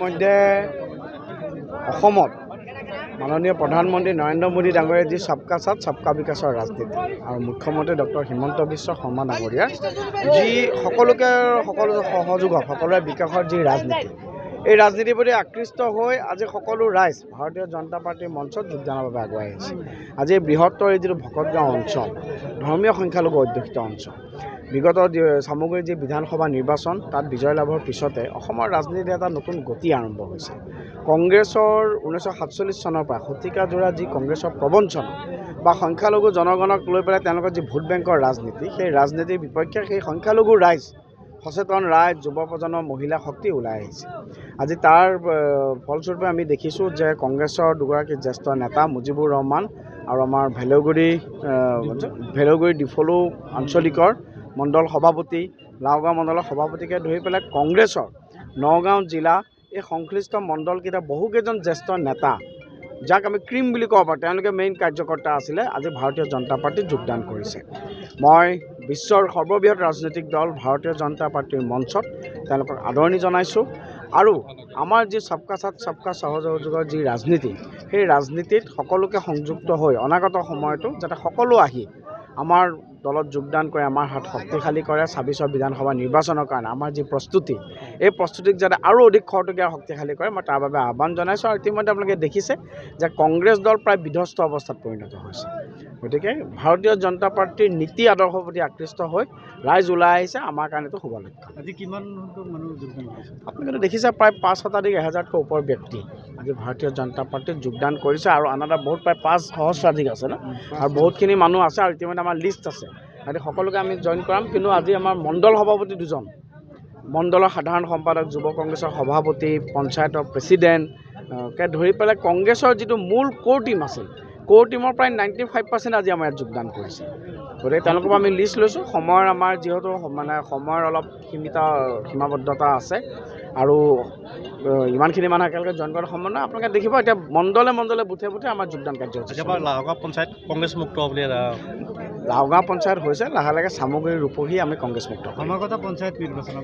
ইতিমধ্যে অসমত মাননীয় প্ৰধানমন্ত্ৰী নৰেন্দ্ৰ মোদী ডাঙৰীয়াৰ যি সবকা সাথ সবকা বিকাশৰ ৰাজনীতি আৰু মুখ্যমন্ত্ৰী ডক্টৰ হিমন্ত বিশ্ব শৰ্মা ডাঙৰীয়াৰ যি সকলোকে সকলো সহযোগত সকলোৰে বিকাশৰ যি ৰাজনীতি, এই ৰাজনীতিৰ প্ৰতি আকৃষ্ট হৈ আজি সকলো ৰাইজ ভাৰতীয় জনতা পাৰ্টীৰ মঞ্চত যোগদানৰ বাবে আগুৱাই আহিছে। আজি বৃহত্তৰ এই যিটো ভকতগাঁও অঞ্চল, ধৰ্মীয় সংখ্যালঘু অধ্যুষিত অঞ্চল, বিগত সামগ্ৰীৰ যি বিধানসভা নিৰ্বাচন তাত বিজয় লাভৰ পিছতে অসমৰ ৰাজনীতিত এটা নতুন গতি আৰম্ভ হৈছে। কংগ্ৰেছৰ 1947 চনৰ পৰা শতিকাজোৰা যি কংগ্ৰেছৰ প্ৰবঞ্চনা বা সংখ্যালঘু জনগণক লৈ পেলাই তেওঁলোকৰ যি ভোট বেংকৰ ৰাজনীতি, সেই ৰাজনীতিৰ বিপক্ষে সেই সংখ্যালঘু ৰাইজ, সচেতন ৰাইজ, যুৱ প্ৰজন্মৰ মহিলা শক্তি ওলাই আহিছে। আজি তাৰ ফলস্বৰূপে আমি দেখিছোঁ যে কংগ্ৰেছৰ দুগৰাকী জ্যেষ্ঠ নেতা মুজিবুৰ ৰহমান আৰু আমাৰ ভেলৌগুৰি ডিফলু আঞ্চলিকৰ মণ্ডল সভাপতি, লাওগাঁও মণ্ডলৰ সভাপতিকে ধৰি পেলাই কংগ্ৰেছৰ নগাঁও জিলা এই সংশ্লিষ্ট মণ্ডলকেইটা বহুকেইজন জ্যেষ্ঠ নেতা, যাক আমি ক্ৰীম বুলি ক'ব পাৰোঁ, তেওঁলোকে মেইন কাৰ্যকৰ্তা আছিলে, আজি ভাৰতীয় জনতা পাৰ্টীত যোগদান কৰিছে। মই বিশ্বৰ সৰ্ববৃহৎ ৰাজনৈতিক দল ভাৰতীয় জনতা পাৰ্টীৰ মঞ্চত তেওঁলোকক আদৰণি জনাইছোঁ আৰু আমাৰ যি সবকা সাথ সবকা সহযোগৰ যি ৰাজনীতি, সেই ৰাজনীতিত সকলোকে সংযুক্ত হৈ অনাগত সময়তো যাতে সকলো আহি আমাৰ দলত যোগদান কৰে, আমাৰ হাত শক্তিশালী কৰে 26 বিধানসভা নিৰ্বাচনৰ কাৰণে আমাৰ যি প্ৰস্তুতি, এই প্ৰস্তুতিক যাতে আৰু অধিক খৰতকীয়া শক্তিশালী কৰে, মই তাৰ বাবে আহ্বান জনাইছোঁ। আৰু ইতিমধ্যে আপোনালোকে দেখিছে যে কংগ্ৰেছ দল প্ৰায় বিধ্বস্ত অৱস্থাত পৰিণত হৈছে। গতিকে ভাৰতীয় জনতা পাৰ্টীৰ নীতি আদৰ্শৰ প্ৰতি আকৃষ্ট হৈ ৰাইজ ওলাই আহিছে, আমাৰ কাৰণেতো শুভ লক্ষ্য। আজি কিমান মানুহ যোগদান কৰিছে? আপোনালোকে দেখিছে প্ৰায় 5 শতাধিক 1000তকৈ ওপৰ ব্যক্তি আজি ভাৰতীয় জনতা পাৰ্টীত যোগদান কৰিছে আৰু আন এটা বহুত প্ৰায় 5 সহস্ৰাধিক আছে ন, আৰু বহুতখিনি মানুহ আছে আৰু ইতিমধ্যে আমাৰ লিষ্ট আছে। গতিকে সকলোকে আমি জইন কৰাম। কিন্তু আজি আমাৰ মণ্ডল সভাপতি 2জন, মণ্ডলৰ সাধাৰণ সম্পাদক, যুৱ কংগ্ৰেছৰ সভাপতি, পঞ্চায়তৰ প্ৰেছিডেণ্টকে ধৰি পেলাই কংগ্ৰেছৰ যিটো মূল ক'ৰ টীম আছিল, ক'ৰ টীমৰ প্ৰায় 95% আজি আমাৰ ইয়াত যোগদান কৰিছে। গতিকে তেওঁলোকৰ পৰা আমি লিষ্ট লৈছোঁ। সময়ৰ আমাৰ যিহেতু সময়ৰ অলপ সীমাবদ্ধতা আছে আৰু ইমানখিনি মানুহ একেলগে জইন কৰাৰ সম্ভাৱনা আপোনালোকে দেখিব। এতিয়া মণ্ডলে মণ্ডলে বুথে বুথে আমাৰ যোগদান কাৰ্যসূচী। লাওগাঁও পঞ্চায়ত কংগ্ৰেছ মুক্ত বুলি লাওগাঁও পঞ্চায়ত হৈছে, লাহে লাহে চামগুৰি ৰূপহী আমি কংগ্ৰেছ মুক্ত। সমাগত পঞ্চায়ত নিৰ্বাচন